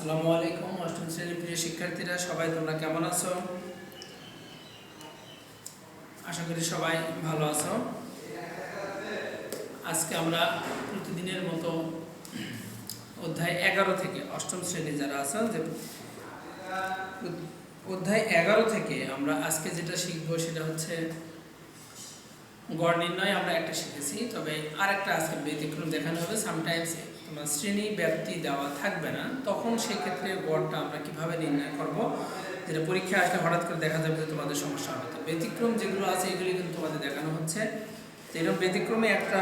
আসসালামু আলাইকুম অষ্টম শ্রেণীর প্রিয় শিক্ষার্থীরা, সবাই তোমরা কেমন আছো? আশা করি সবাই ভালো আছো। আজকে আমরা প্রতিদিনের মতো অধ্যায় 11 থেকে অষ্টম শ্রেণী যারা আছো যে অধ্যায় 11 থেকে আমরা আজকে যেটা শিখবো সেটা হচ্ছে গড় নির্ণয়। আমরা একটা শিখেছি, তবে আরেকটা আজকে ব্যতিক্রম দেখানো হবে। সামটাইমস তোমার শ্রেণী ব্যাপ্তি দেওয়া থাকবে না, তখন সেক্ষেত্রে গড়টা আমরা কিভাবে নির্ণয় করব, যেটা পরীক্ষা আসলে হঠাৎ করে দেখা যাবে যে তোমাদের সমস্যা হবে। তো ব্যতিক্রম যেগুলো আছে এগুলি কিন্তু তোমাদের দেখানো হচ্ছে। এরকম ব্যতিক্রমে একটা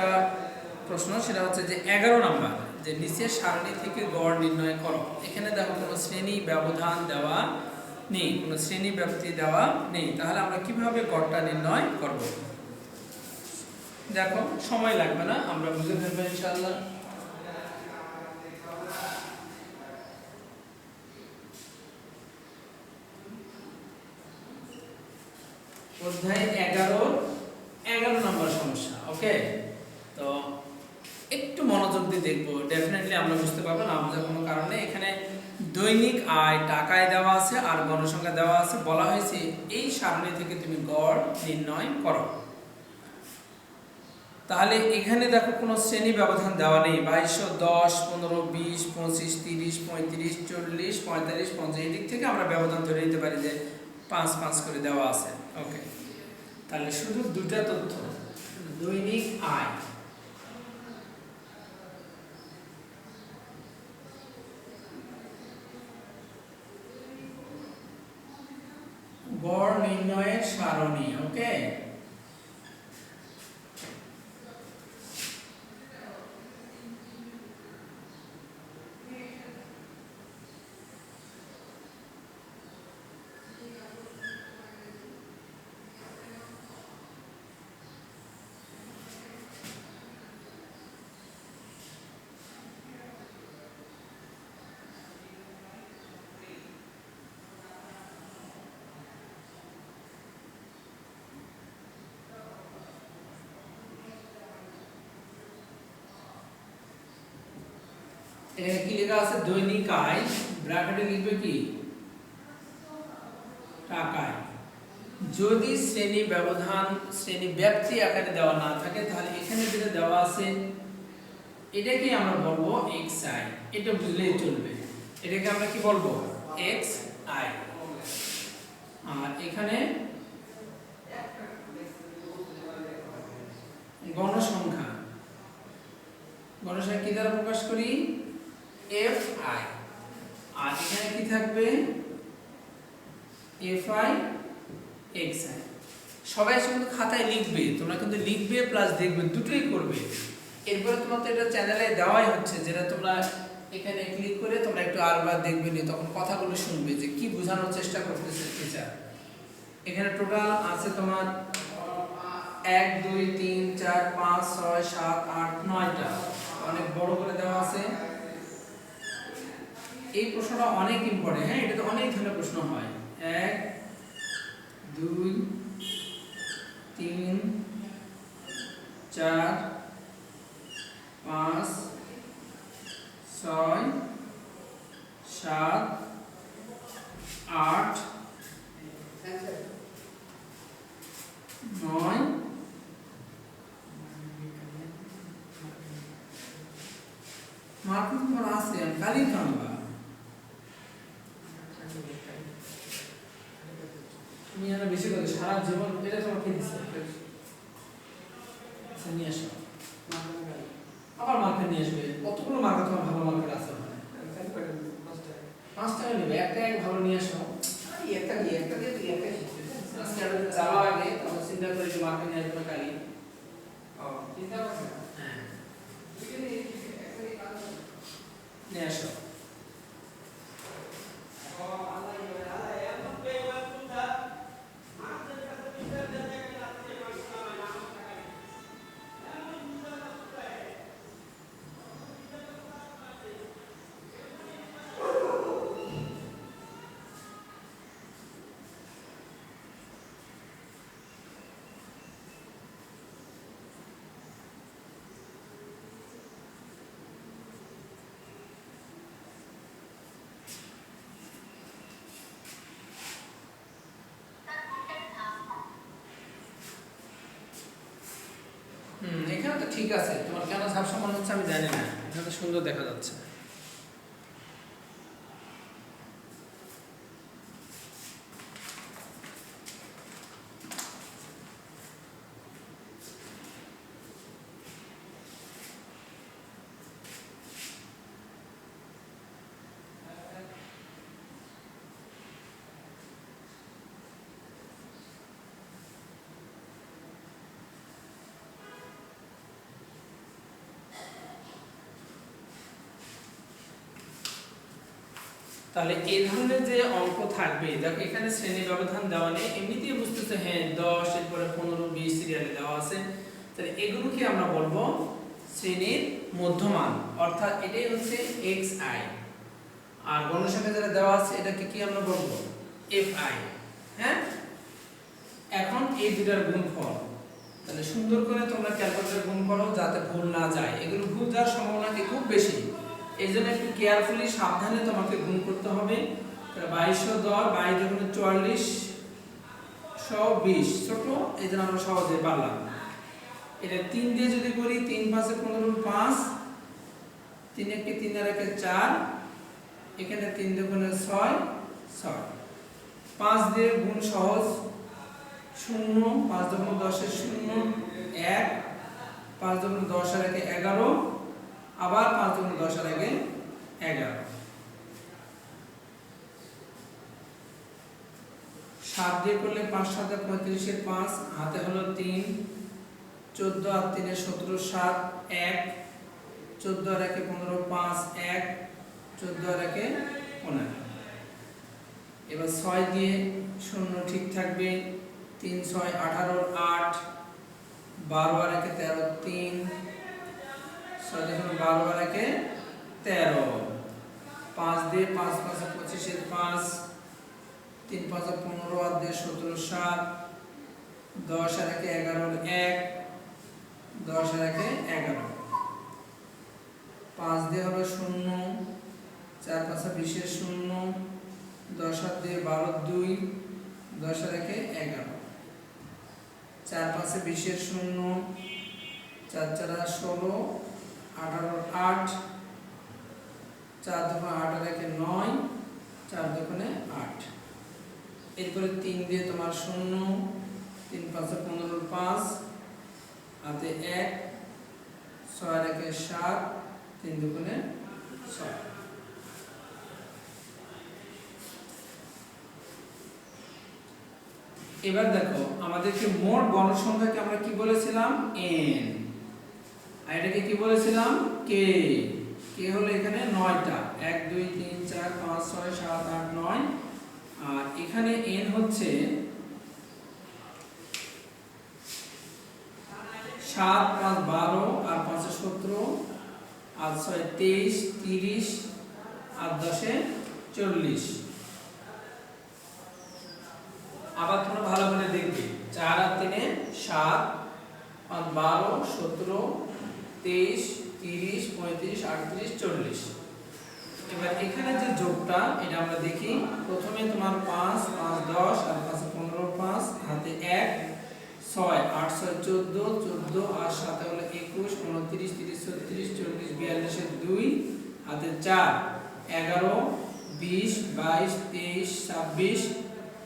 প্রশ্ন, সেটা হচ্ছে যে 11 নাম্বার, যে নিচের সারণী থেকে গড় নির্ণয় করো। এখানে দেখো কোনো শ্রেণী ব্যবধান দেওয়া নেই, কোনো শ্রেণী ব্যাপ্তি দেওয়া নেই, তাহলে আমরা কিভাবে গড়টা নির্ণয় করব? দেখো, সময় লাগবে না, আমরা বুঝে ফেলবো ইনশাআল্লাহ। অধ্যায় 11 নম্বর সমস্যা। ওকে, তো একটু মনোযোগ দিয়ে দেখবো, ডেফিনেটলি আমরা বুঝতে পারবো না বোঝার কোনো কারণে। এখানে দৈনিক আয় টাকায় দেওয়া আছে আর গণসংখ্যা দেওয়া আছে, বলা হয়েছে এই সারণী থেকে তুমি গড় নির্ণয় করো। তাহলে এখানে দেখো কোনো শ্রেণী ব্যবধান দেওয়া নেই। 2210, 15, 20, 25, 30, 35, 40, 45, 50, এই দিক থেকে আমরা ব্যবধান ধরে নিতে পারি যে 5 করে দেওয়া আছে। ওকে, তাহলে শুধু দুটা তথ্য, দৈনিক আয় গড় নির্ণয়ের সারণী। ওকে, এখানে কি লেখা আছে? দৈনিক আয়, ব্র্যাকেটে লিখবে কি? টাকায়। যদি শ্রেণী ব্যবধান, শ্রেণী ব্যাপ্তি আকারে দেওয়া না থাকে, তাহলে এখানে যেটা দেওয়া আছে এটাকে আমরা বলবো এক্স আই। এটা বুঝলেই চলবে, এটাকে আমরা কি বলবো? X I. আর এখানে গণসংখ্যা, গণসংখ্যা কি দ্বারা প্রকাশ করি? F I. আর এখানে কি থাকবে? F I x I. সবাই কিন্তু খাতায় লিখবে, তোমরা কিন্তু লিখবে প্লাস দেখবে, দুটোই করবে। এরপরে তোমার তো এটা চ্যানেলে দেওয়াই হচ্ছে, যেটা তোমরা এখানে ক্লিক করে তোমরা একটু আরবার দেখবে, নি তখন কথাগুলো শুনবে যে কি বোঝানোর চেষ্টা করতেছে টিচার। এখানে টোটাল আছে তোমার 1 2 3 4 5 6 7 8 9টা, অনেক বড় করে দেওয়া আছে। এই প্রশ্নটা অনেক ইম্পর্টেন্ট। হ্যাঁ, এটা তো অনেক ধরনের প্রশ্ন হয়। 1 2 3 4 5 6 7 8 9 মার্ক তোমার আছে, আমি কালি কামবা তুমি আর বেশি করে সারা জীবন এটা তোমাকে দিছে। আচ্ছা, নিয়ে আসো, আবার মার্কার নিয়ে আসবে। কতগুলো মার্কার তোমার ভালো মার্কার আছে? পাঁচটা নেবে, একটা এক ভালো নিয়ে আসো। একটা দিয়ে তুই একটা আজকে যাওয়া আগে তখন চিন্তা করে যে মার্কার নিয়ে আসবে কালি। চিন্তা করবে, হ্যাঁ নিয়ে আসো। এখানে তো ঠিক আছে, তোমার কেন ঝাপসা মনে হচ্ছে আমি জানি না, এখানে তো সুন্দর দেখা যাচ্ছে। তাহলে এই ধরনের যে অঙ্ক থাকবে, দেখো এখানে শ্রেণী ব্যবধান দেওয়া নেই, এমনিতেই বুঝতেছে হ্যাঁ 10 এরপরে 15 20 সিরিয়ালে দেওয়া আছে, তাহলে এগুলোকে আমরা বলবো শ্রেণীর মধ্যমান, অর্থাৎ এটাই হচ্ছে xi। আর গণসংখ্যা যেটা দেওয়া আছে এটাকে কি আমরা বলবো fi। হ্যাঁ, এখন এই দুটার গুণফল, তাহলে সুন্দর করে তোমরা ক্যালকুলেটরে গুণ করো যাতে ভুল না যায়, এগুলো ভুল যাওয়ার সম্ভাবনা কি খুব বেশি, এই জন্য একটু কেয়ারফুলি সাবধানে তোমাকে গুণ করতে হবে। 2210 22 দুগুণে 44 120 ছোট, এই জন্য আমরা সহজে পারলাম। এটা 3 দিয়ে যদি করি 3 5 15 5, 3 1 3 আর 1 4, এখানে 3 দুগুণে 6 6, 5 দিয়ে গুণ সহজ 0, 5 দুগুণে 10 এর 0 1, 5 দুগুণে 10 আর 1 11, আবার 5 দুগুণে 10 আর 1 11, 7 দিয়ে করলে 5 7 35 এর 5, হাতে হলো 3, 14 আর 3 এর 17 7 1, 14 আর 1 15 5 1, 14 আর 1 15। এবার 6 দিয়ে 0 ঠিক থাকবে, 3 6 18 8, 12 আর 1 13 3, 6 দেখুন 12 আর 1 13, 5 দিয়ে 5 5 25 এর 5, 3 5 15 আর 2 17 7, 10 আর 1 11 1, 10 আর 1 11, 5 দিয়ে হলো 0, 4 5 20 এর 0, 10 আর 2 12 2, 10 আর 1 11, 4 5 20 এর 0, 4 4 16, 18 8, 4 2 8 আর 1 9, 4 2 8। এরপরে 3 দিয়ে তোমার 0, 3 5 15 5, হাতে 1, 6 আর 1 7, 3 2 6। এবার দেখো আমাদেরকে মোট গণসংখ্যাকে আমরা কি বলেছিলাম n, আর এটাকে কি বলেছিলাম k। k হলো এখানে 9টা, 1 2 3 4 5 6 7 8 9, আর এখানে n হচ্ছে 7 5 12 আর 5 17 আর 6 23 30 আর 10 40। আবার তোমরা ভালো করে দেখবে, 4 আর 3 7, 5 12 17 23 30 35 38 40। এবার এখানে যে যোগটা এটা আমরা দেখি, প্রথমে তোমার 5 5 10 আর 5 15 5, হাতে 1, 6 8 6 14 14 আর 7 হলো 21 29 30 36 40 42 এর 2, হাতে 4 11 20 22 23 26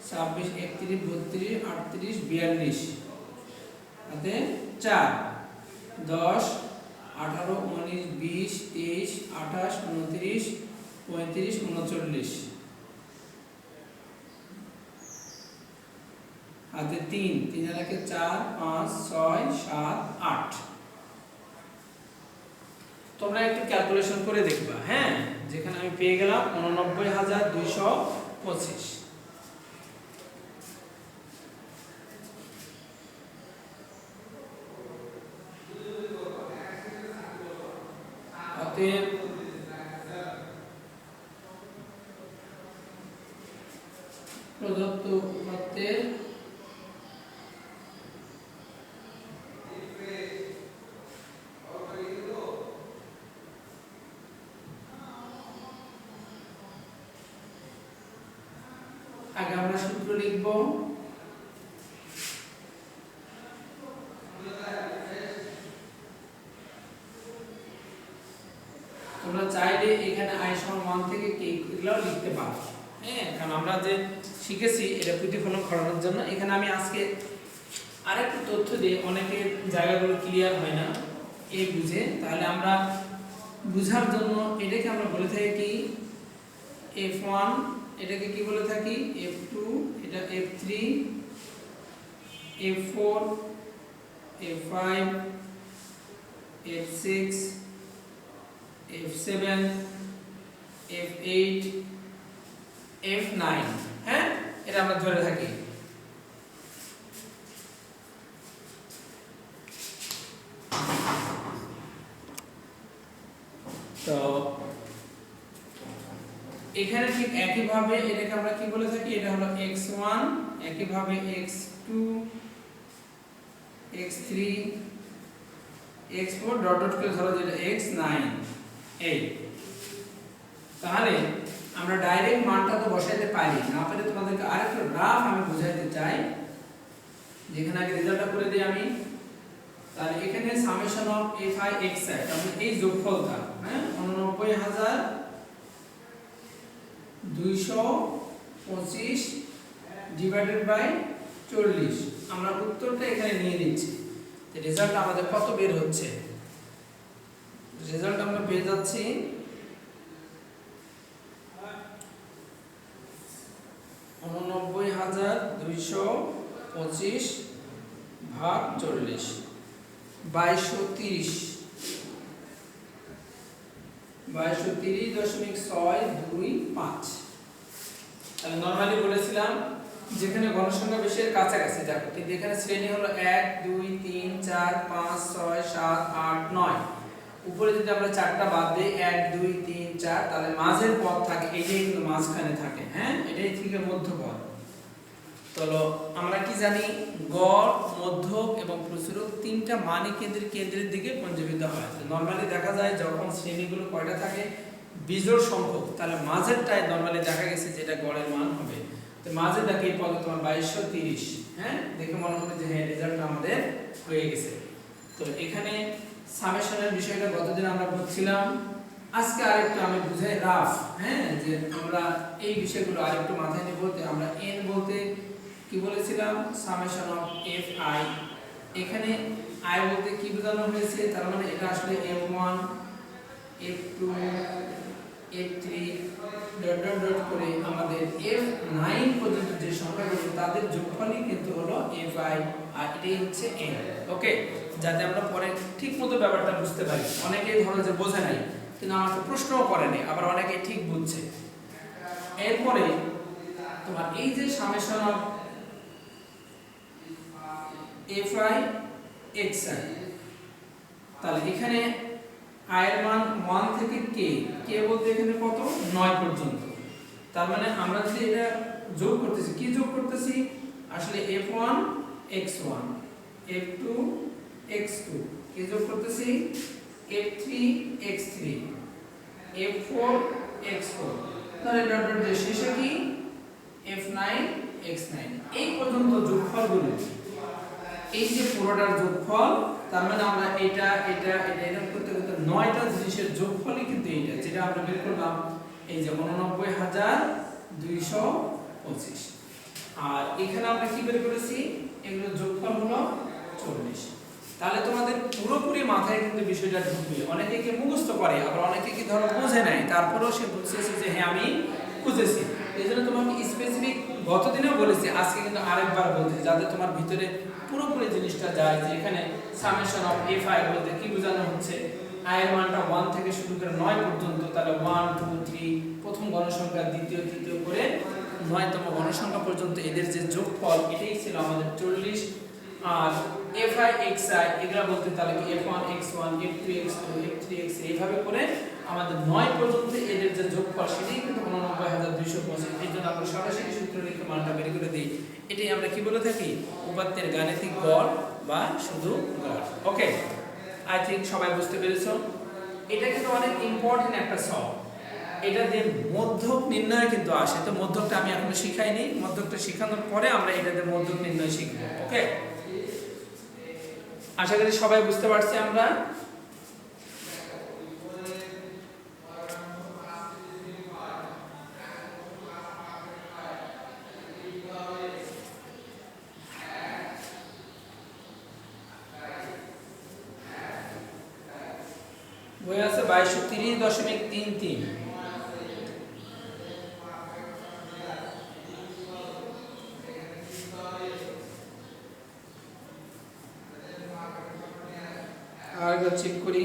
26 31 32 38 42, হাতে 4 10 18 19 20 23 28 29 35 39, হাতে 3 3 আর 1 4 5 6 7 8। তোমরা একটু ক্যালকুলেশন করে দেখবা, হ্যাঁ, যেখানে আমি পেয়ে গেলাম 89225। অতএব প্রদত্ত উপাত্তের আগে আমরা সূত্র লিখব, তোমরা চাইলে এখানে i সমান 1 থেকে k এগুলাও লিখতে পারো। হ্যাঁ, কারণ আমরা যে শিখেছি এটা প্রতিফলন ঘটানোর জন্য। এখানে আমি আজকে আরেকটু তথ্য দিয়ে অনেকের জায়গাগুলো ক্লিয়ার হয় না এই বুঝে, তাহলে আমরা বুঝার জন্য এটাকে আমরা বলে থাকি কি f1, এটাকে কি বলে থাকি f2, এটা f3, f4, f5, f6, f7, f8, f9। হ্যাঁ, এটা আমরা ধরে থাকি। তো এখানে ঠিক একইভাবে এটাকে আমরা কি বলে থাকি, এটা হলো x1, একইভাবে x2, x3, x4 dot dot করে ধরো যেটা x9 এই। তাহলে আমরা ডাইরেক্ট মানটা তো বসাইতে পারি না, পারে তোমাদেরকে আরেকটা গ্রাফ আমি বুঝাইতে চাই, যেখানে আগে রেজাল্টটা করে দিই আমি। তাহলে এখানে সামেশন অফ fi xi, তাহলে এই যোগফলটা, হ্যাঁ, 89225 ডিভাইডেড বাই 40। আমরা উত্তরটা এখানে নিয়ে নিচ্ছি। তো রেজাল্ট আমাদের কত বের হচ্ছে, রেজাল্ট আমরা পেয়ে যাচ্ছি 89225 ভাগ 40 2230, 2230.625। তাহলে নরমালি বলেছিলাম যেখানে গণসংখ্যা বেশি এর কাছাকাছি দেখো, কিন্তু এখানে শ্রেণী হলো 1 2 3 4 5 6 7 8 9। উপরে যদি আমরা চারটা বাদ দেই 1 2 3 4, তাহলে মাঝের পদ থাকে, এটাই কিন্তু মাঝখানে থাকে। হ্যাঁ, এটাই থেকে মধ্যপদ। চলো আমরা কি জানি, গড়, মধ্যক এবং প্রচুরক তিনটা মানই কেন্দ্রের দিকে পঞ্জীবিত হয়। নরমালি দেখা যায় যখন শ্রেণীগুলো কয়টা থাকে বিজোড় সংখ্যক, তাহলে মাঝেরটায় নরমালি দেখা গেছে যেটা গড়ের মান হবে। তো মাঝে দেখে এই পদ তোমার 2230। হ্যাঁ, দেখে মনে হবে যে হ্যাঁ রেজাল্টটা আমাদের হয়ে গেছে। তো এখানে সামেশনের বিষয়টা গতদিন আমরা বুঝছিলাম, আজকে আরেকটু আমি বুঝাই রাফ। হ্যাঁ, যে আমরা এই বিষয়গুলো আরেকটু মাথায় নিয়ে বলতে, আমরা n বলতে কি বলেছিলাম, সামেশন অফ fi। এখানে i বলতে কি বোঝানো হয়েছে, তার মানে এটা আসলে f1 f2 f3 dot dot dot করে আমাদের f9 পর্যন্ত যে সংখ্যাগুলো তাদের যোগফলই কিন্তু হলো fi, আর এটাই হচ্ছে n। ওকে, যাতে আমরা পরে ঠিকমতো ব্যাপারটা বুঝতে পারি। অনেকেই ধরো যে বোঝে নাই, কিন্তু আমাকে প্রশ্নও করেনি, আবার অনেকেই ঠিক বুঝছে। এরপরে তোমার এই যে সামেশন অফ fi xi, তাহলে এখানে i এর মান 1 থেকে k বলতে এখানে কত 9 পর্যন্ত। তার মানে আমরা যদি এটা যোগ করতেছি, কি যোগ করতেছি আসলে f1 x1 f2 x2, কি যোগ করতেছি f3 x3 f4 x4, তাহলে ডট ডট দিয়ে শেষে কি f9 x9। এই পর্যন্ত যোগফলগুলো, এই যে পুরোটার যোগফল, তার মানে আমরা এটা এটা এটা এরকম করতে করতে 9টা জিনিসের যোগফলই কিন্তু এইটা, যেটা আমরা বের করলাম এই যে 89225। আর এখানে আমরা কি বের করেছি, এগুলো যোগফল হলো 40। তাহলে তোমাদের পুরোপুরি মাথায় কিন্তু বিষয়টা ঢুকবে। অনেকে কি মুখস্থ করে, আবার অনেকে কি ধরো বোঝে নাই, তারপরেও সে বুঝতেছে যে হ্যাঁ আমি বুঝেছি। এই জন্য তোমাকে স্পেসিফিক গতদিনেও বলেছি, আজকে কিন্তু আরেকবার বলতে, যাতে তোমার ভিতরে পুরোপুরি জিনিসটা যায় যে এখানে সামেশন অফ fi বলতে কি বোঝানো হচ্ছে, i এর মানটা 1 থেকে শুরু করে 9 পর্যন্ত, তাহলে 1 2 3 প্রথম গণসংখ্যা, দ্বিতীয় তৃতীয় করে 9তম গণসংখ্যা পর্যন্ত এদের যে যোগফল, এটাই ছিল আমাদের 40। আর fi xi এগুলা বলতে তাহলে কি f1 x1 f2 x2 f3 x এইভাবে করে আমাদের 9 পর্যন্ত এদের যে যোগফল, সেটাই কিন্তু 89225। এই জন্য আমরা সরাসরি সূত্র লিখে মানটা বের করে দিই। এটাই আমরা কি বলে থাকি, উপাত্তের গাণিতিক গড় বা শুধু গড়। ওকে, আই থিংক সবাই বুঝতে পেরেছো। এটা কিন্তু অনেক ইম্পর্টেন্ট একটা সলভ। এটা দিয়ে মধ্যক নির্ণয় কিন্তু আসে। তো মধ্যকটা আমি এখনো শিখাইনি, মধ্যকটা শেখানোর পরে আমরা এটাতে মধ্যক নির্ণয় শিখব। ওকে, আশা করি সবাই বুঝতে পারছি আমরা। বই আছে 2230.33। আর চেক করি।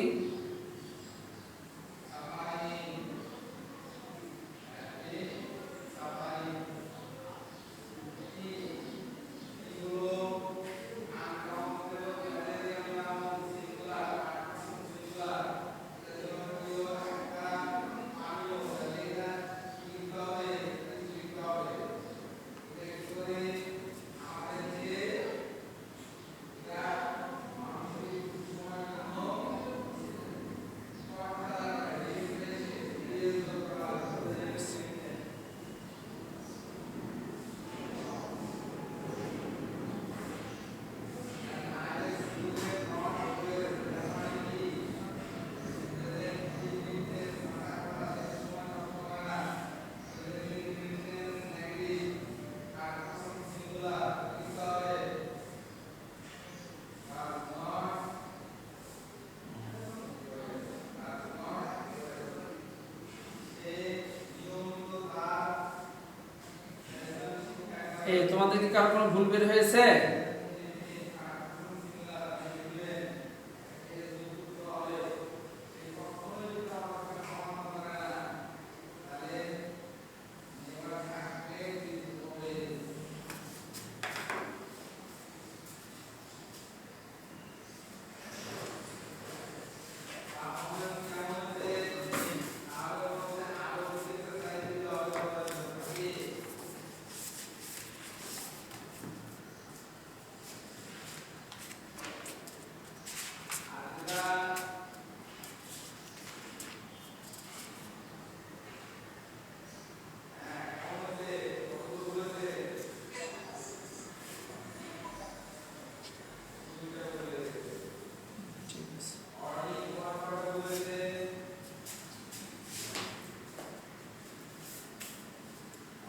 এই তোমাদের কি কারো কোনো ভুল বের হয়েছে?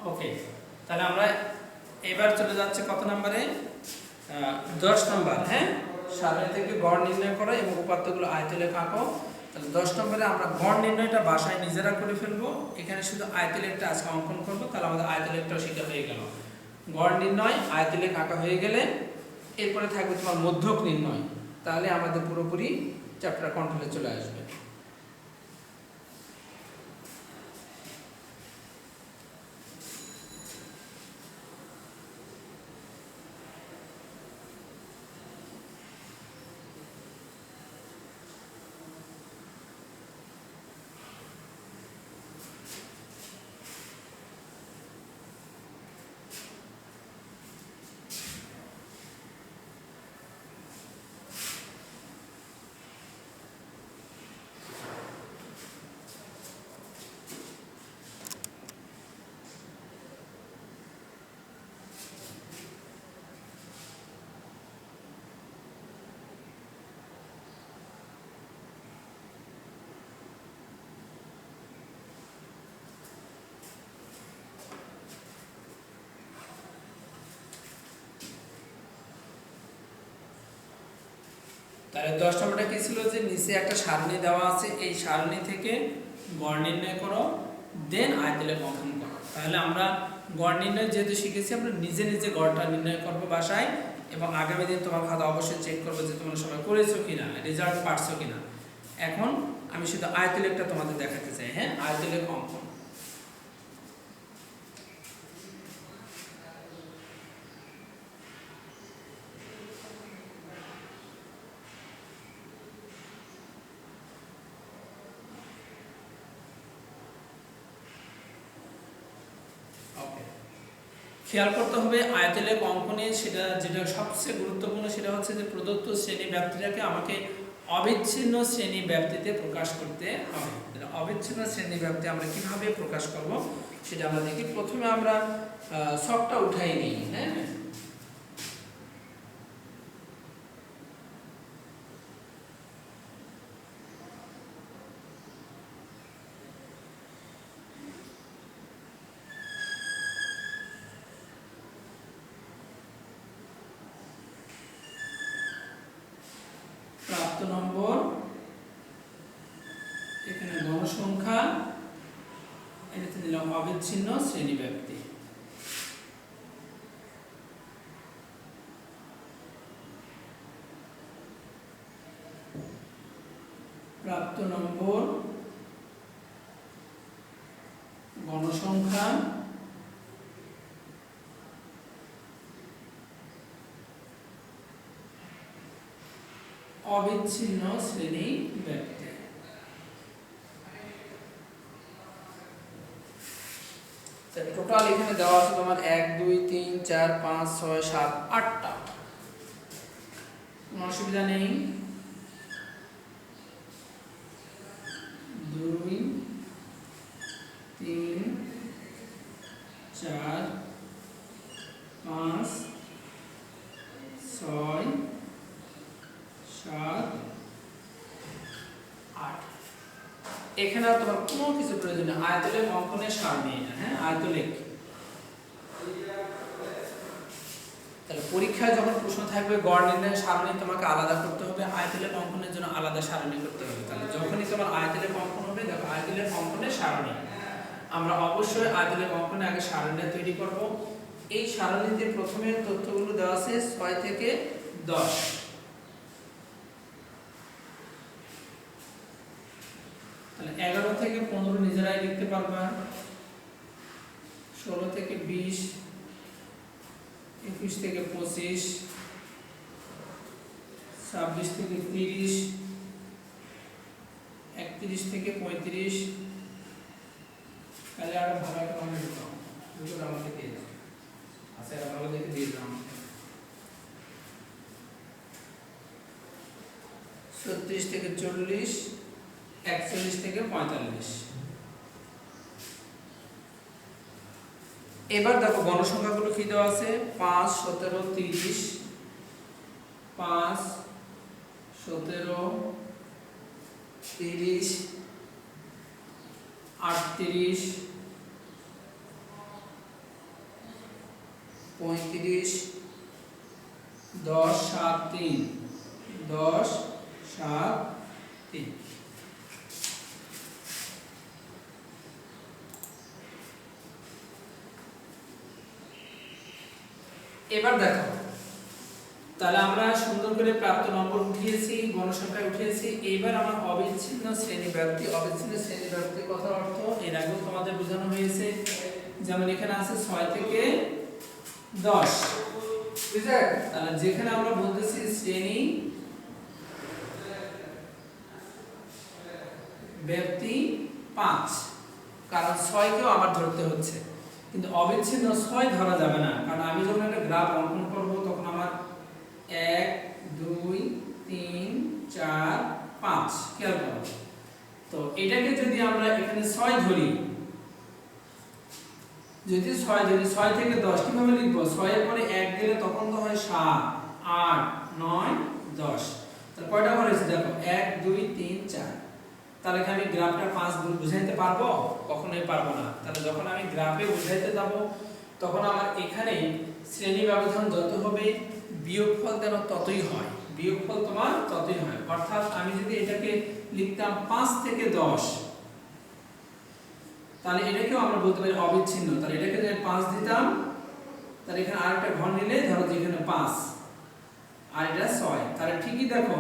ওকে, তাহলে আমরা এবার চলে যাচ্ছে কত নম্বরে? 10 নম্বর। হ্যাঁ, সারণী থেকে গড় নির্ণয় করো এবং উপাত্তগুলো আয়তলেখ আঁকো। তাহলে 10 নম্বরে আমরা গড় নির্ণয়টা বাসায় নিজেরা করে ফেলবো। এখানে শুধু আয়তলেখটা আজকে অঙ্কন করবো, তাহলে আমাদের আয়তলেখটাও শেখা হয়ে গেল। গড় নির্ণয়, আয়তলেখ আঁকা হয়ে গেলে এরপরে থাকবে তোমার মধ্যক নির্ণয়। তাহলে আমাদের পুরোপুরি চ্যাপ্টার কন্ট্রোলে চলে আসবে। তাহলে 10 নম্বরটা কি ছিল? যে নিচে একটা সারণী দেওয়া আছে, এই সারণী থেকে গড় নির্ণয় করো, দেন আয়তলেখ অঙ্কন করো। তাহলে আমরা গড় নির্ণয় যেহেতু শিখেছি, আমরা নিজে নিজে গড়টা নির্ণয় করবো বাসায়, এবং আগামী দিন তোমার খাতা অবশ্যই চেক করবো যে তোমরা সবাই করেছো কিনা, রেজাল্ট পারছো কিনা। এখন আমি শুধু আয়তলেখটা তোমাদের দেখাতে চাই। হ্যাঁ, আয়তলেখ অঙ্কন। খেয়াল করতে হবে আয়তলেখ অঙ্কনে যেটা সবচেয়ে গুরুত্বপূর্ণ, সেটা হচ্ছে যে প্রদত্ত শ্রেণী ব্যাপ্তিটাকে আমাকে অবিচ্ছিন্ন শ্রেণী ব্যাপ্তিতে প্রকাশ করতে হবে। অবিচ্ছিন্ন শ্রেণী ব্যাপ্তি আমরা কিভাবে প্রকাশ করব সেটা আমরা দেখি। প্রথমে আমরা ছকটা উঠাই নিই। হ্যাঁ, প্রাপ্ত নম্বর গণসংখ্যা, এটাতে দিলাম অবিচ্ছিন্ন শ্রেণী ব্যাপ্তি। প্রাপ্ত নম্বর গণসংখ্যা অবিচ্ছিন্ন শ্রেণী ব্যাপ্তি। টোটাল এখানে দেওয়া আছে তোমার 1 2 3 4 5 6 7 8টা, কোনো অসুবিধা নেই। 2 3 4 5 6 7 8। এখানে আর তোমার কোনো কিছু প্রয়োজন নেই, আয়তলেখ অঙ্কনের সারণী এটা। হ্যাঁ, আয়তলেখ। তাহলে পরীক্ষায় যখন প্রশ্ন থাকবে গড় নির্ণয়ের সারণী তোমাকে আলাদা করতে হবে, আয়তলেখ অঙ্কনের জন্য আলাদা সারণী করতে হবে। তাহলে যখনই তোমার আয়তলেখ অঙ্কন হবে, দেখো আয়তলেখ অঙ্কনের সারণী, আমরা অবশ্যই আয়তলেখ অঙ্কনে আগে সারণীটা তৈরি করব। এই সারণীতে প্রথমে তথ্যগুলো দেওয়া আছে 6 থেকে 10। তাহলে 11 থেকে 15 নিজেরাই লিখতে পারবা, 16 থেকে 20, 21 থেকে 25, 26 থেকে 30, 31 থেকে 35। তাহলে আর ভালো একটা নাম্বার দিতাম, দুটো আমাকে দিয়ে দাও। আচ্ছা, ভালো দেখে দিয়ে দাও। 36 থেকে 40, 41 থেকে 45। এবার দেখো গণসংখ্যাগুলো কি দেওয়া আছে, 5 17 30, 5 17 30 38 35 10 7 3 10 7 3। এবার দেখো, তাহলে আমরা সুন্দর করে প্রাপ্ত নম্বর উঠিয়েছি, গণসংখ্যা উঠিয়েছি। এবার আমার অবিচ্ছিন্ন শ্রেণী ব্যাপ্তি। অবিচ্ছিন্ন শ্রেণী ব্যাপ্তির কথার অর্থ এর আগেও তোমাদের বোঝানো হয়েছে। যেমন এখানে আছে 6 থেকে 10, তাহলে যেখানে আমরা বলতেছি শ্রেণী ব্যাপ্তি 5, কারণ 6 কেও আমার ধরতে হচ্ছে, কিন্তু অবিচ্ছিন্ন 6 ধরা যাবে না, কারণ আমি যখন একটা গ্রাফ অঙ্কন করব তখন আমার 1 2 3 4 5 খেয়াল করো। তো এটাকে যদি আমরা এখানে 6 ধরি, যদি 6 ধরি, 6 থেকে 10 কিভাবে লিখব? 6 এর পরে 1 গেলে তখন তো হয় 7 8 9 10। তাহলে কয়টা ঘর হয়েছে দেখো, 1 2 3 4। তাহলে কি আমি গ্রাফটা 5 বুঝাইতে পারবো? কখনোই পারবো না। তাহলে যখন আমি গ্রাফে বুঝাইতে যাব তখন আমার এখানে শ্রেণী ব্যবধান যত হবে বিয়োগফল যেন ততই হয়, বিয়োগফল তোমার ততই হয়। অর্থাৎ আমি যদি এটাকে লিখতাম 5 থেকে 10, তাহলে এটাকেও আমরা বলতে পারি অবিচ্ছিন্ন। তাহলে এটাকে যদি 5 দিতাম, তাহলে এখানে আরেকটা ঘর নিলে ধরো যে এখানে 5 আর এটা 6, তাহলে ঠিকই দেখো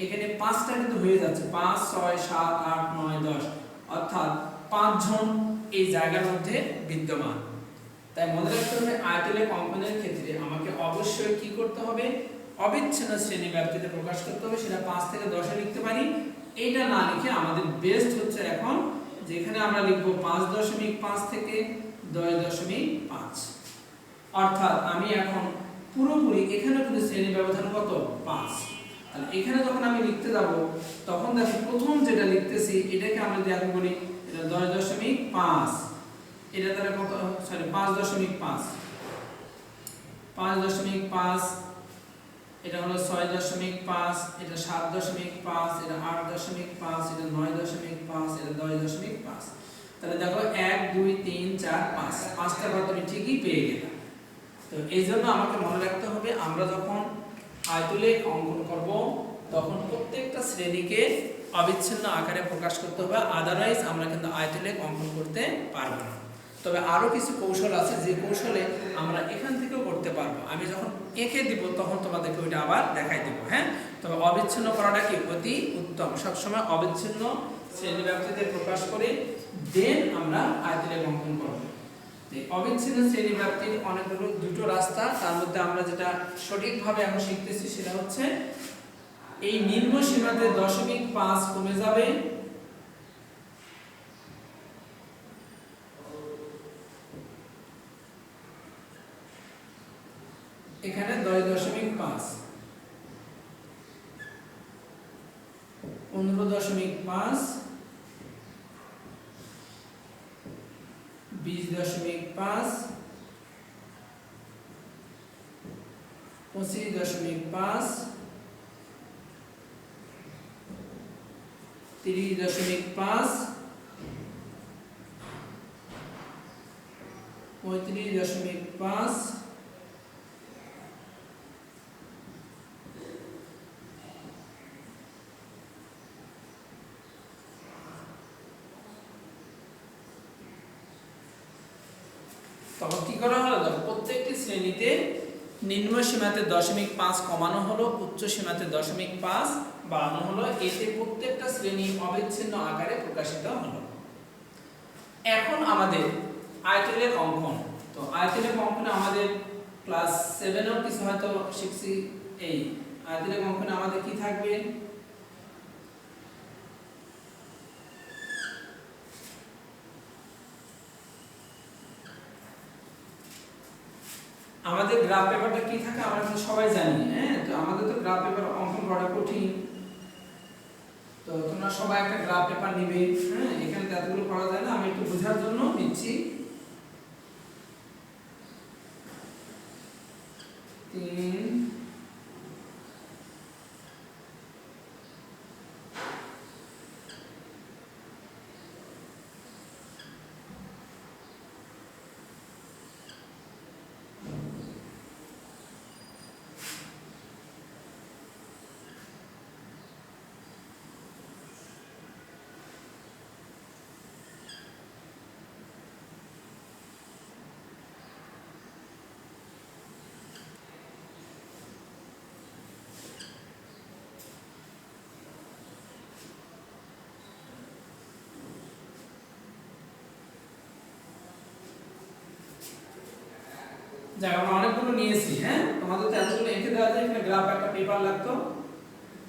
এখানে 5টা কিন্তু হয়ে যাচ্ছে, 5 6 7 8 9 10, অর্থাৎ 5 জন এই জায়গার মধ্যে বিদ্যমান। তাই মনে রাখতে হবে আয়তলেখ অঙ্কনের ক্ষেত্রে আমাকে অবশ্যই কি করতে হবে, অবিচ্ছিন্ন শ্রেণী ব্যাপ্তিতে প্রকাশ করতে হবে। সেটা 5 থেকে 10 এ লিখতে পারি। এইটা না লিখে আমাদের বেস্ট হচ্ছে এখন যেখানে আমরা লিখব 5.5 থেকে 10.5, অর্থাৎ আমি এখন পুরোপুরি এখানে কিন্তু শ্রেণী ব্যবধান কত 5। তাহলে এখানে যখন আমি লিখতে যাব তখন দেখো প্রথম যেটা লিখতেছি এটাকে আমরা যদি আগে বলি এটা 10.5, এটা তাহলে কত, সরি 5.5, 5.5, এটা হলো 6.5, এটা 7.5, এটা 8.5, এটা 9.5, এটা 10.5। তাহলে দেখো 1 2 3 4 5, 5টা ঘর তুমি ঠিকই পেয়ে গেলে। তো এই জন্য আমাকে মনে রাখতে হবে আমরা যখন আয়তলেখ অঙ্কন করব তখন প্রত্যেকটা শ্রেণীকে অবিচ্ছিন্ন আকারে প্রকাশ করতে হবে, আদারওয়াইজ আমরা কিন্তু আয়তলেখ অঙ্কন করতে পারবো না। তবে আরও কিছু কৌশল আছে যে কৌশলে আমরা এখান থেকেও করতে পারবো। আমি যখন এঁকে দিব তখন তোমাদেরকে ওইটা আবার দেখাই দিব। হ্যাঁ, তবে অবিচ্ছিন্ন করাটা কি অতি উত্তম। সবসময় অবিচ্ছিন্ন শ্রেণী ব্যাপ্তিতে প্রকাশ করে দেন আমরা আয়তলেখ অঙ্কন করবো। অবিচ্ছিন্ন শ্রেণী ব্যাপ্তির অনেকগুলো দুটো রাস্তা, তার মধ্যে আমরা যেটা সঠিকভাবে এখন শিখতেছি সেটা হচ্ছে এই নিম্ন সীমাতে 0.5 কমে যাবে, এখানে 10.5, 15.5, 20.5, 25.5, 30.5, 35.5, তখন কি করা হলো? প্রত্যেকটি শ্রেণীতে নিম্ন সীমাতে 0.5 কমানো হলো, উচ্চ সীমাতে 0.5 বাড়ানো হলো, এতে প্রত্যেকটা শ্রেণী অবিচ্ছিন্ন আকারে প্রকাশিত হলো। এখন আমাদের আয়তলেখ অঙ্কন। তো আয়তলেখ অঙ্কনে আমাদের ক্লাস 7এও কিছু হয়তো শিখছি। এই আয়তলেখ অঙ্কনে আমাদের কি থাকবে? আমাদের গ্রাফ পেপারটা কি থাকে আমরা কিন্তু সবাই জানি। হ্যাঁ, তো আমাদের তো গ্রাফ পেপার অঙ্কন করা কঠিন। তো তোমরা সবাই একটা গ্রাফ পেপার নিবে। হ্যাঁ, এখানে এতগুলো করা যায় না, আমি একটু বোঝার জন্য নিচ্ছি। 3, যাই আমরা অনেকগুলো নিয়েছি। হ্যাঁ, তোমাদের তো এতগুলো এঁকে দেওয়া যায়, এখানে গ্রাফ একটা পেপার লাগতো।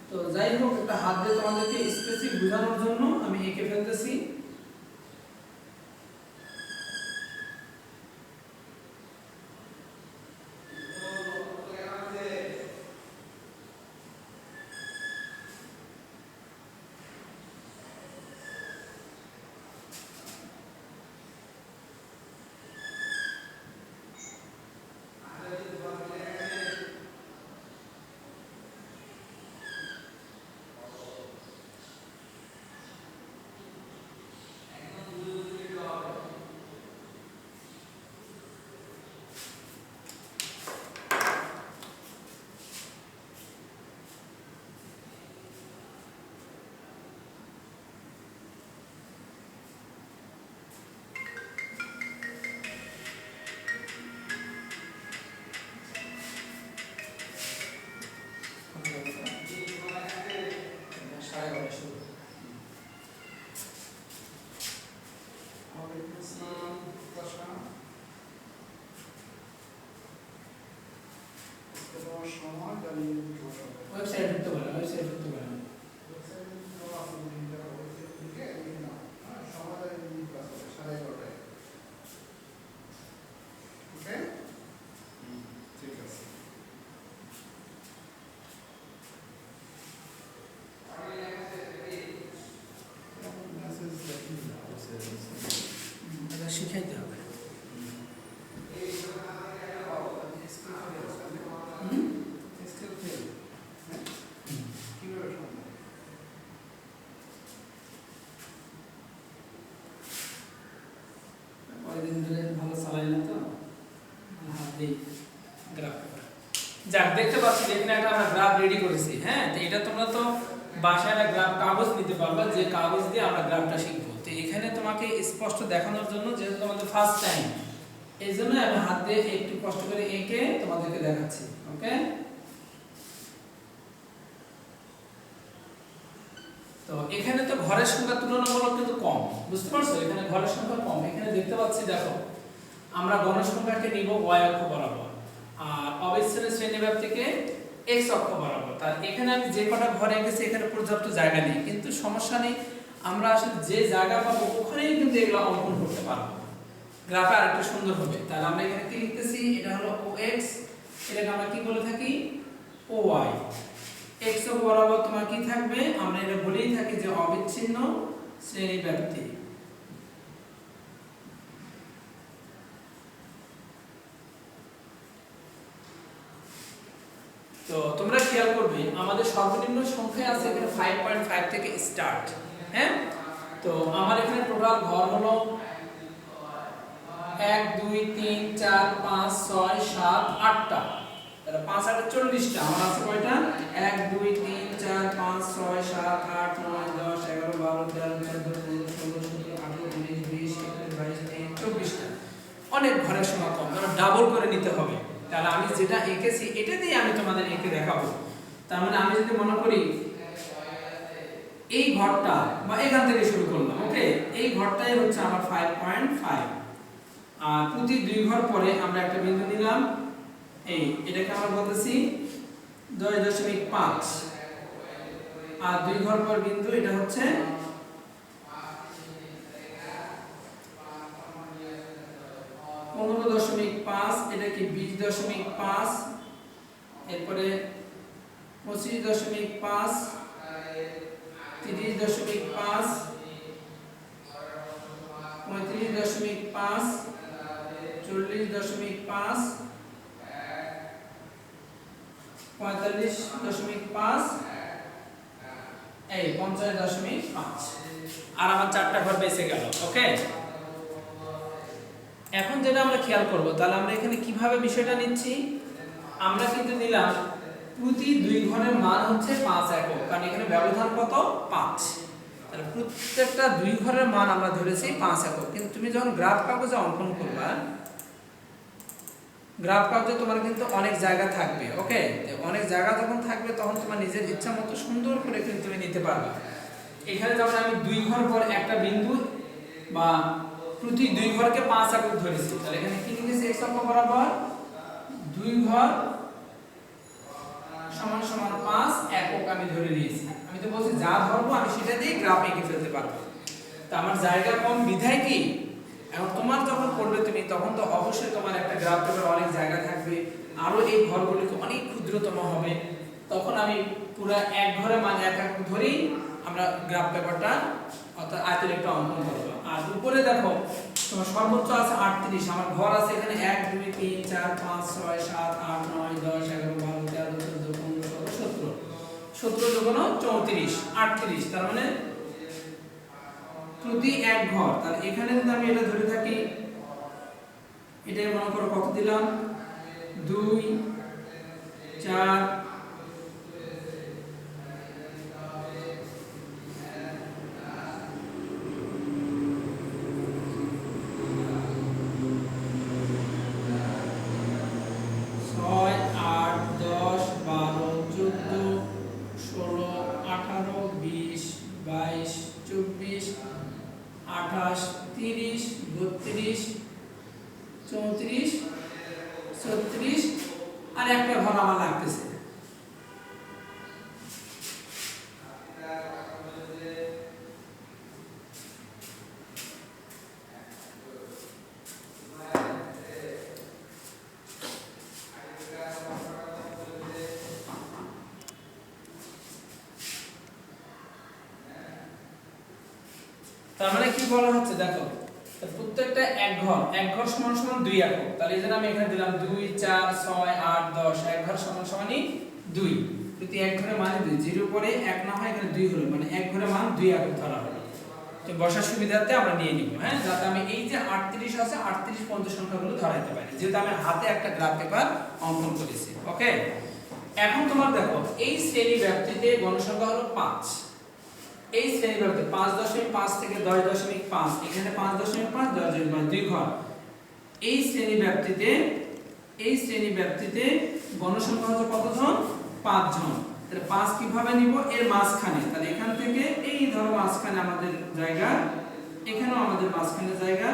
তো যাই হোক, একটা হাত দিয়ে তোমাদেরকে স্পেসিফিক বোঝানোর জন্য আমি এঁকে ফেলতেছি। ওয়েবসাইট ঢুকতে পারেন, ওয়েবসাইট ঢুকতে পারেন। শিখাইতে হবে। যাক, দেখতে পাচ্ছি যে এখানে একটা আমরা গ্রাফ রেডি করেছি। হ্যাঁ, তো এটা তোমরা তো বাসায় একটা গ্রাফ কাগজ নিতে পারবা, যে কাগজ দিয়ে আমরা গ্রাফটা শিখবো। তো এখানে তোমাকে স্পষ্ট দেখানোর জন্য, যেহেতু তোমাদের ফার্স্ট টাইম, এই জন্য আমি হাত দিয়ে একটু কষ্ট করে এঁকে তোমাদেরকে দেখাচ্ছি। ওকে, তো এখানে তো ঘরের সংখ্যা তুলনামূলক কিন্তু কম, বুঝতে পারছো? এখানে ঘরের সংখ্যা কম। এখানে দেখতে পাচ্ছি, দেখো আমরা গণসংখ্যাকে নিব y অক্ষ বরাবর, আর অবিচ্ছিন্ন শ্রেণীব্যাপ্তিকে x অক্ষ বরাবর। তার এখানে আমি যে কটা ঘর এঁকেছি এখানে পর্যাপ্ত জায়গা নেই, কিন্তু সমস্যা নেই, আমরা আসলে যে জায়গা পাবো ওখানেই কিন্তু এগুলো অঙ্কন করতে পারবো, গ্রাফে আরেকটু সুন্দর হবে। তাহলে আমরা এখানে কি লিখতেছি, এটা হলো ox, এটাকে আমরা কি বলে থাকি oy। x অক্ষ বরাবর তোমার কি থাকবে, আমরা এটা বলেই থাকি যে অবিচ্ছিন্ন শ্রেণীব্যাপ্তি। তো তোমরা খেয়াল করবে আমাদের সর্বনিম্ন সংখ্যা আছে এখানে 5.5 থেকে স্টার্ট। হ্যাঁ, তো আমার এখানে টোটাল ঘর হলো 1 2 3 4 5 6 7 8টা, তাহলে 5 8 40টা। আমার আছে কয়টা, 1 2 3 4 5 6 7 8 9 10 11 12 13 14 15 16 17 18 19 20 21 22 24টা। অনেক ঘরের সংখ্যা কম, তাহলে ডাবল করে নিতে হবে। তাহলে আমি যেটা এঁকেছি এটা দিয়ে আমি তোমাদের এঁকে দেখাবো। তার মানে আমি যদি মনে করি এই ঘরটা, বা এখান থেকে শুরু করলাম, ওকে, এই ঘরটাই হচ্ছে আমার 5.5, আর প্রতি 2 ঘর পরে আমরা একটা বিন্দু নিলাম, এই এটাকে আমরা বলতেছি 10.5, আর 2 ঘর পর বিন্দু এটা হচ্ছে 15.5, এটা কি 20.5, এরপরে 25.5, 30.5, 35.5, 40.5, 45.5, এই 50.5, আর আমার 4টা ঘর বেঁচে গেল। ওকে, এখন যেটা আমরা খেয়াল করব, তাহলে আমরা এখানে কিভাবে বিষয়টা নিচ্ছি, আমরা কিন্তু নিলাম প্রতি 2 ঘরের মান হচ্ছে 5 একক, কারণ এখানে ব্যবধান কত 5, তাহলে প্রত্যেকটা 2 ঘরের মান আমরা ধরেছি 5 একক। কিন্তু তুমি যখন গ্রাফ কাগজে অঙ্কন করবা, গ্রাফ কাগজে তোমার কিন্তু অনেক জায়গা থাকবে। ওকে, অনেক জায়গা যখন থাকবে তখন তোমার নিজের ইচ্ছা মতো সুন্দর করে কিন্তু তুমি নিতে পারবে। এখানে যেমন আমি 2 ঘর পর একটা বিন্দু বা প্রতি 2 ঘরকে 5 একক ধরেছি, তাহলে এখানে কি লিখেছি, x অক্ষ বরাবর 2 ঘর সমান সমান 5 একক আমি ধরে নিয়েছি। আমি তো বলছি যা ধরবো আমি সেটা দিয়ে গ্রাফ এঁকে ফেলতে পারবো। তো আমার জায়গা কম বিধায় কি, এখন তোমার যখন করবে তুমি, তখন তো অবশ্যই তোমার একটা গ্রাফ পেপার অনেক জায়গা থাকবে, আরো এই ঘরগুলিকে অনেক ক্ষুদ্রতম হবে, তখন আমি পুরো এক ঘরে মান 1 একক ধরেই আমরা গ্রাফ পেপারটা অর্থাৎ আয়তের একটা অঙ্কন করব। আর উপরে দেখো তোমার সর্বোচ্চ আছে 38, আমার ঘর আছে এখানে 1 2 3 4 5 6 7 8 9 10 11 12 13 14 15 16 17 যোগ 34 38, তার মানে প্রতি 1 ঘর। তাহলে এখানে যদি আমি এটা ধরে থাকি, এটা মনে করো কত দিলাম, 2 4 34 36, আর একটা ঘর আমার লাগতেছে। তার মানে কি বলা হচ্ছে, দেখো প্রত্যেকটা এক ঘর সমান সমান 2 একক, তাহলে এজন্য আমি এখানে দিলাম 2 4 6 8 10, এক ঘর সমান সমানই 2, প্রতি এক ঘরে মানে 2, 0 পরে 1 না হয় এখানে 2 হলো, মানে এক ঘরে মান 2 একক ধরা হলো। তো বসার সুবিধার্থে আমরা নিয়ে নিব, হ্যাঁ, যাতে আমি এই যে 38 আছে 38 পর্যন্ত সংখ্যাগুলো ধরাইতে পারি, যেহেতু আমি হাতে একটা গ্রাফ পেপার অঙ্কন করেছি। ওকে, এখন তোমার দেখো এই শ্রেণী ব্যাপ্তিতে গণসংখ্যা হলো 5, এই শ্রেণী ব্যাপ্তি 5.5 থেকে 10.5, এখানে 5.5 10.5 দুই ঘর। এই শ্রেণী ব্যাপ্তিতে গণসংখ্যা হচ্ছে কতজন? 5 জন। তাহলে 5 কিভাবে নিব? এর মাঝখানে, তাহলে এখান থেকে এই ধরো মাঝখানে আমাদের জায়গা, এখানেও আমাদের মাঝখানে জায়গা,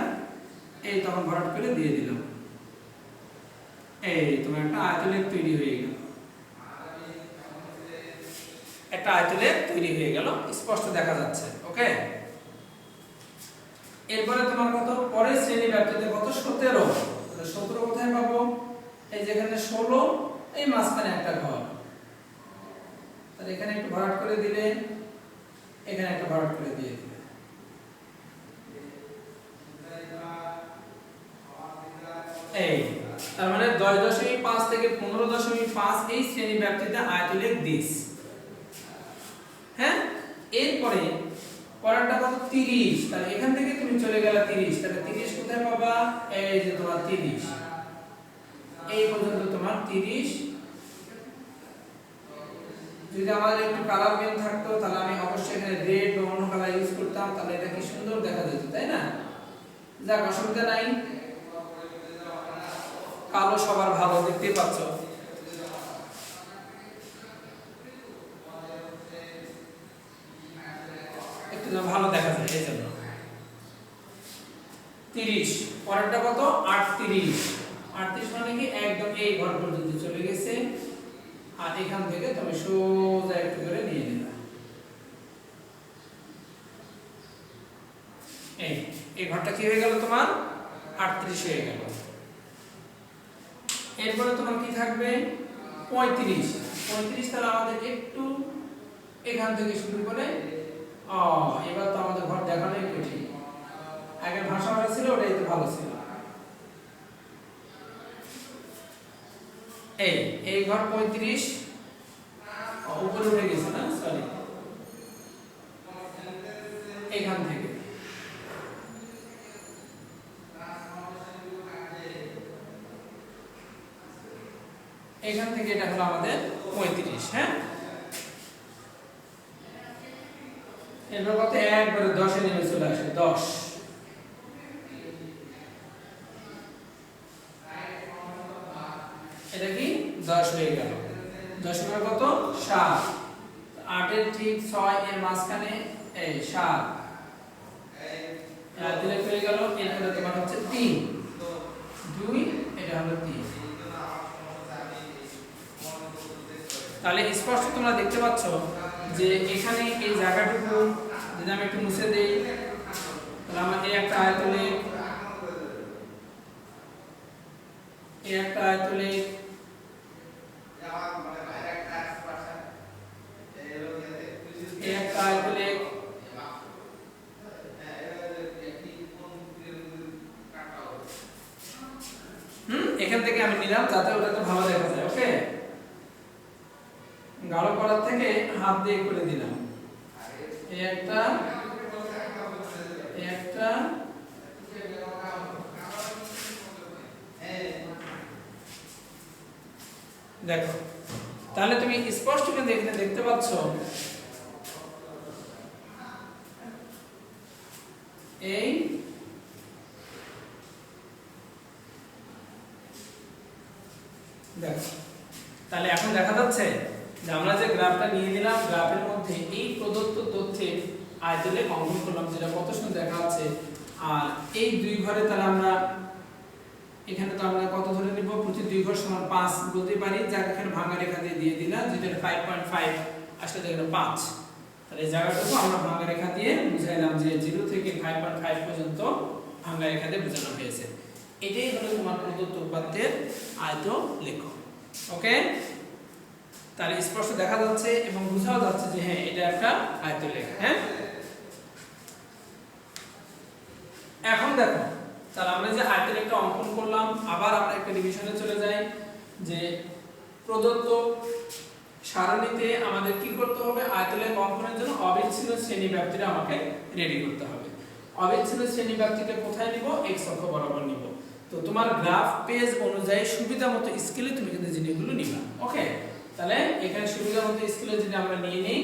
এই তখন ভরাট করে দিয়ে দিলাম। এই তোমার একটা আয়তলেখ তৈরি হয়ে গেল, একটা আয়তলেখ তৈরি হয়ে গেল, স্পষ্ট দেখা যাচ্ছে। ওকে, এরপরে তোমার কত? পরের শ্রেণী ব্যাপ্তিতে কত? 17। 17 কোথায় পাবো? এই যেখানে 16, এই মাঝখানে একটা ঘর, তাহলে এখানে একটু ভরাট করে দিলে, এখানে একটা ভরাট করে দিয়ে দিলে। এই তার মানে 10.5 থেকে 15.5 এই শ্রেণী ব্যাপ্তিতে আয়তলেখ দিস। হ্যাঁ, এরপরে পরেরটা কত? 30। তাহলে এখান থেকে তুমি চলে গেলে 30, তাহলে 30 কোথায় পাবা? এই যে তোমার 30, এই পর্যন্ত তোমার 30। যদি আমাদের একটু কালার পেন থাকতো তাহলে আমি অবশ্যই এখানে রেড বা অন্য কালার ইউজ করতাম, তাহলে এটা কি সুন্দর দেখা যেত, তাই না? যাক, অসুবিধা নাই, কালো সবার ভালো, দেখতে পাচ্ছ। একটু ভালো দেখা যায় এই জন্য। 30, পরেরটা কত? 38। 38 মানে কি একদম এই ঘর পর্যন্ত চলে গেছে, আর এখান থেকে তুমি সোজা একটু করে নিয়ে নিলা। এই ঘরটা কি হয়ে গেল? তোমার 38 হয়ে গেল। এরপরে তোমার কি থাকবে? 35। 35 তাহলে আমাদের একটু এখান থেকে শুরু করে, এবার তো আমাদের ঘর দেখানোই কঠিন। আগের ভাষাটা ছিল ওটাই তো ভালো ছিল। এই ঘর 35 উপরে উঠে গেছে না, সরি, এখান থেকে এটা হলো আমাদের 35। হ্যাঁ, এরপর কত? একবারে 10-এ নেমে চলে আসে, 10। এটা কি 10 হয়ে গেল। 10 এর কত? 7। 8 এর ঠিক 6 এর মাঝখানে এই 7, দিলে হয়ে গেল। এরপরে তোমার হচ্ছে 3, 2, এটা হলো 3। তাহলে স্পষ্ট তোমরা দেখতে পাচ্ছ যে এখানে এই জায়গাটুকু যদি আমি একটু মুছে দেই, তাহলে আমার এই একটা আয়তলেখ, এই একটা আয়তলেখ, এই একটা আয়তলেখ, এখান থেকে আমি নিলাম যাতে ওটাতে ভালো দেখা যায়। ওকে, গাঢ় করার থেকে হাত দিয়ে করে দিলাম। এই একটা, দেখো, তাহলে তুমি স্পষ্ট কিন্তু এখানে দেখতে পাচ্ছ এই দেখো। তাহলে এখন দেখা যাচ্ছে যে আমরা যে গ্রাফটা নিয়ে নিলাম, গ্রাফের মধ্যে এই প্রদত্ত তথ্যের আয়তলেখ অঙ্কন করলাম, যেটা কত সুন্দর দেখা যাচ্ছে। আর এই দুই ঘরে তাহলে আমরা এখানে তো আমরা কত ধরে নিব? প্রতি দুই ঘর সমান 5 বলতে পারি, যাকে এখানে ভাঙা রেখা দিয়ে দিয়ে দিলাম, যেটা 5.5 আসলে দেখেন 5। তাহলে এই জায়গাটুকু আমরা ভাঙা রেখা দিয়ে বুঝাইলাম যে 0 থেকে 5.5 পর্যন্ত ভাঙা রেখা দিয়ে বোঝানো হয়েছে। এটাই হলো তোমার প্রদত্ত উপাত্তের আয়তলেখ। ওকে, তাহলে স্পষ্ট দেখা যাচ্ছে এবং বোঝাও যাচ্ছে যে হ্যাঁ এটা একটা আয়তলেখ। হ্যাঁ, এখন দেখো, তাহলে আমরা যে আয়তলেখটা অঙ্কন করলাম, আবার আমরা একটা রিভিশনে চলে যাই যে প্রদত্ত সারণীতে আমাদের কি করতে হবে? আয়তলেখ অঙ্কনের জন্য অবিচ্ছিন্ন শ্রেণী ব্যাপ্তিটা আমাকে রেডি করতে হবে। অবিচ্ছিন্ন শ্রেণী ব্যাপ্তিটা কোথায় নিব? x অক্ষ বরাবর নিব। তো তোমার গ্রাফ পেজ অনুযায়ী সুবিধা মতো স্কেলে তুমি কিন্তু জিনিসগুলো নিবা। ওকে, তাহলে এখানে সুবিধার মতো স্কেলে যদি আমরা নিয়ে নিই,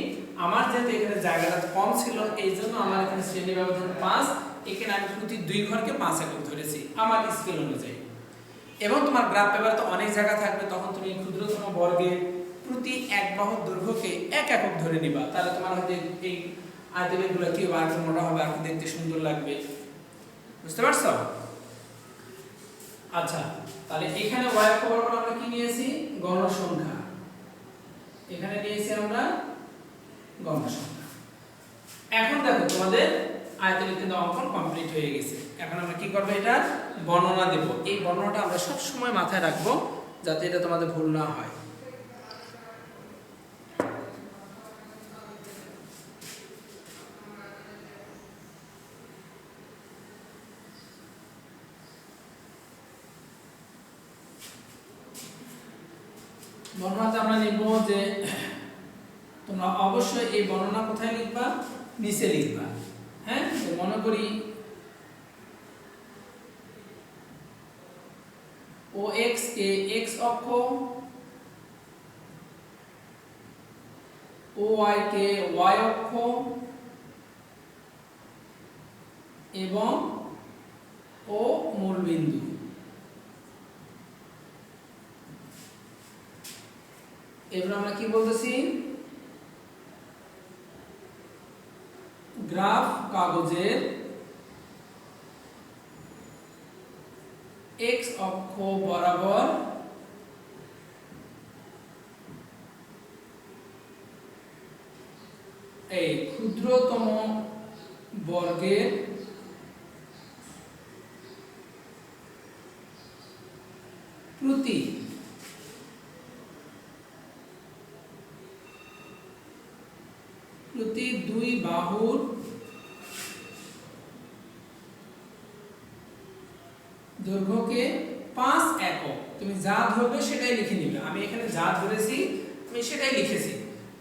আমার যেহেতু এখানে জায়গাটা কম ছিল এই জন্য আমার এখানে শ্রেণী ব্যবধান 5, এখানে আমি প্রতি 2 ঘরকে 5 একক ধরেছি আমার স্কেল অনুযায়ী। এবং তোমার গ্রাফ পেপারে তো অনেক জায়গা থাকবে, তখন তুমি ক্ষুদ্রতম বর্গে প্রতি এক বাহুর দৈর্ঘ্যকে 1 একক ধরে নিবা, তাহলে তোমার হয়তো এই আয়তগুলো কি আর মোটা হবে, আর দেখতে সুন্দর লাগবে। বুঝতে পারছো? আচ্ছা, তাহলে এখানে y অক্ষ বরাবর আমরা কি নিয়েছি? গণসংখ্যা। এখানে নিয়েছি আমরা গণসংখ্যা। এখন দেখো তোমাদের আয়তনের কিন্তু অঙ্কন কমপ্লিট হয়ে গেছে। এখন আমরা কি করব? এটা বর্ণনা দেব। এই বর্ণনাটা আমরা সব সময় মাথায় রাখবো যাতে এটা তোমাদের ভুল না হয়। বর্ণনাতে আমরা লিখব যে তোমরা অবশ্যই এই বর্ণনা কোথায় লিখবা? নিচে লিখবা। হ্যাঁ, মনে করি OX কে x অক্ষ, OY কে y অক্ষ এবং O মূলবিন্দু। এবার আমরা কি বলতেছি? গ্রাফ কাগজের x অক্ষ বরাবর এই ক্ষুদ্রতম বর্গের প্রতি দুই বাহুর দৈর্ঘ্যকে 5 একক। তুমি যা ধরবে সেটাই লিখে নিবে। আমি এখানে যা ধরেছি আমি সেটাই লিখেছি।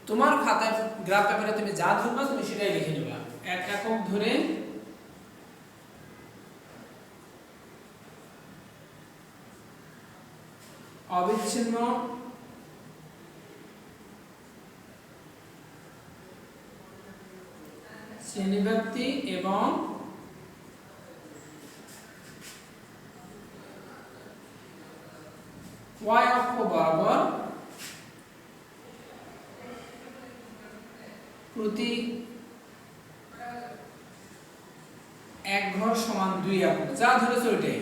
তোমার খাতায় গ্রাফ পেপারে তুমি যা ধরবা তুমি সেটাই লিখে নিবা। 1 একক ধরে অবিচ্ছিন্ন শ্রেণীব্যাপ্তি এবং y অক্ষ বরাবর প্রতি এক ঘর সমান 2 একক। যা ধরেছে ওইটাই।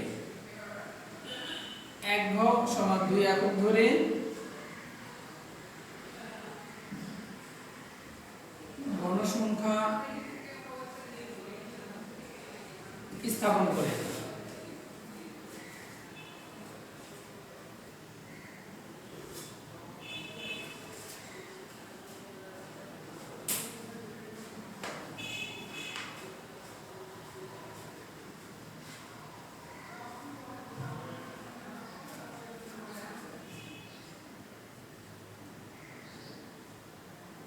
এক ঘর সমান 2 একক ধরে গণসংখ্যা স্থাপন করে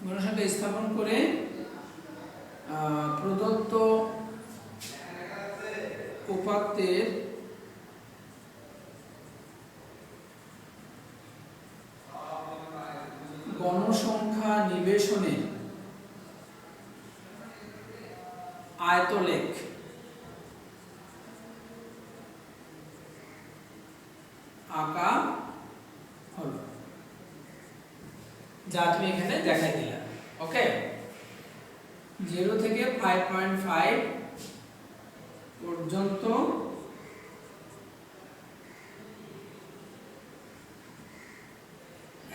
গণসংখ্যা স্থাপন করে প্রদত্ত উপাত্তের গণসংখ্যা নিবেশনে আয়তলেখ আঁকা হলো, যা তুমি এখানে দেখাই দিলা। ওকে, 0 থেকে 5.5 পর্যন্ত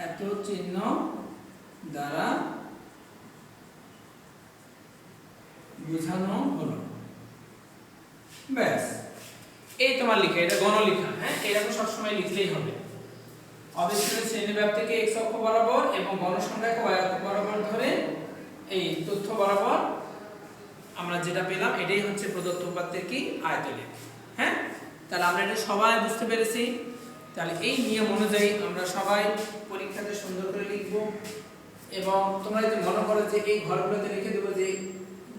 এত চিহ্ন দ্বারা বোঝানো হলো। ব্যাস, এই তোমার লেখা, এটা গণলেখা। হ্যাঁ, এরকম সবসময় লিখলেই হবে। অবিচ্ছিন্ন শ্রেণীব্যাপ্তিকে x অক্ষ বরাবর এবং গণসংখ্যাকে y অক্ষ বরাবর ধরে এই তথ্য বরাবর আমরা যেটা পেলাম এটাই হচ্ছে প্রদত্ত উপাত্তের কি? আয়তলেখ। হ্যাঁ, তাহলে আমরা এটা সবাই বুঝতে পেরেছি। তাহলে এই নিয়ম অনুযায়ী আমরা সবাই পরীক্ষাতে সুন্দর করে লিখব এবং তোমরা যদি মনে করো যে এই ঘরগুলোতে লিখে দেবো যে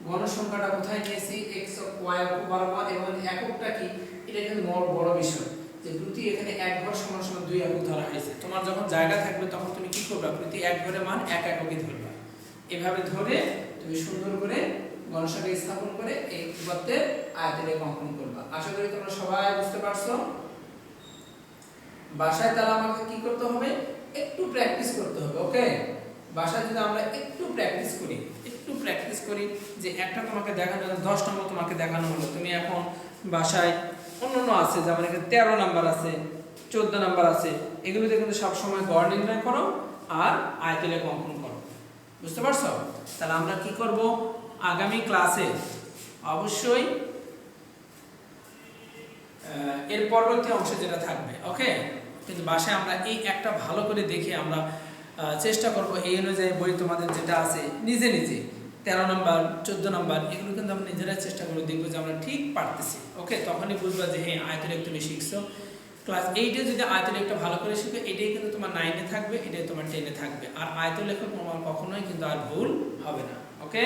গণসংখ্যাটা কোথায় নিয়েছি, x অক্ষ y অক্ষ বরাবর এবং এককটা কি, এটা কিন্তু বড় বিষয়। যে প্রতি এখানে এক ঘর সমান সমান 2 একক ধরা হয়েছে। তোমার যখন জায়গা থাকবে তখন তুমি কি করবে, প্রতি এক ঘরের মান 1 এককই ধরবা। এভাবে ধরে তুমি সুন্দর করে গণসাকে স্থাপন করে এই গর্তের আয়তরেখা অঙ্কন করবা। আশা করি তোমরা সবাই বুঝতে পারছো। বাসায় তাহলে আমাকে কি করতে হবে, একটু প্র্যাকটিস করতে হবে। ওকে, বাসায় যদি আমরা একটু প্র্যাকটিস করি যে একটা তোমাকে দেখানো 10 নম্বর তোমাকে দেখানো হলো, তুমি এখন বাসায় অন্যান্য আছে যেমন এখানে 13 নাম্বার আছে, 14 নাম্বার আছে, এগুলোতে কিন্তু সব সময় গড় নির্ণয় করো আর আয়তরেখা অঙ্কন করো। বুঝতে পারছো? তাহলে আমরা কি করব, আগামী ক্লাসে অবশ্যই এর পরবর্তী অংশে যেটা থাকবে, ওকে, কিন্তু বাসায় আমরা এই একটা ভালো করে দেখে আমরা চেষ্টা করব এই অনুযায়ী বই তোমাদের যেটা আছে নিজে 13 নম্বর 14 নম্বর এগুলো কিন্তু আমরা নিজেরাই চেষ্টা করে দেখবো যে আমরা ঠিক পারতেছি। ওকে, তখনই বুঝবা যে হ্যাঁ আয়তরেখা তুমি শিখছো। ক্লাস 8-এ যদি আয়তরেখা ভালো করে শিখো, এটাই কিন্তু তোমার 9-এ থাকবে, এটাই তোমার 10-এ থাকবে, আর আয়তরেখা তোমার কখনোই কিন্তু আর ভুল হবে না। ওকে।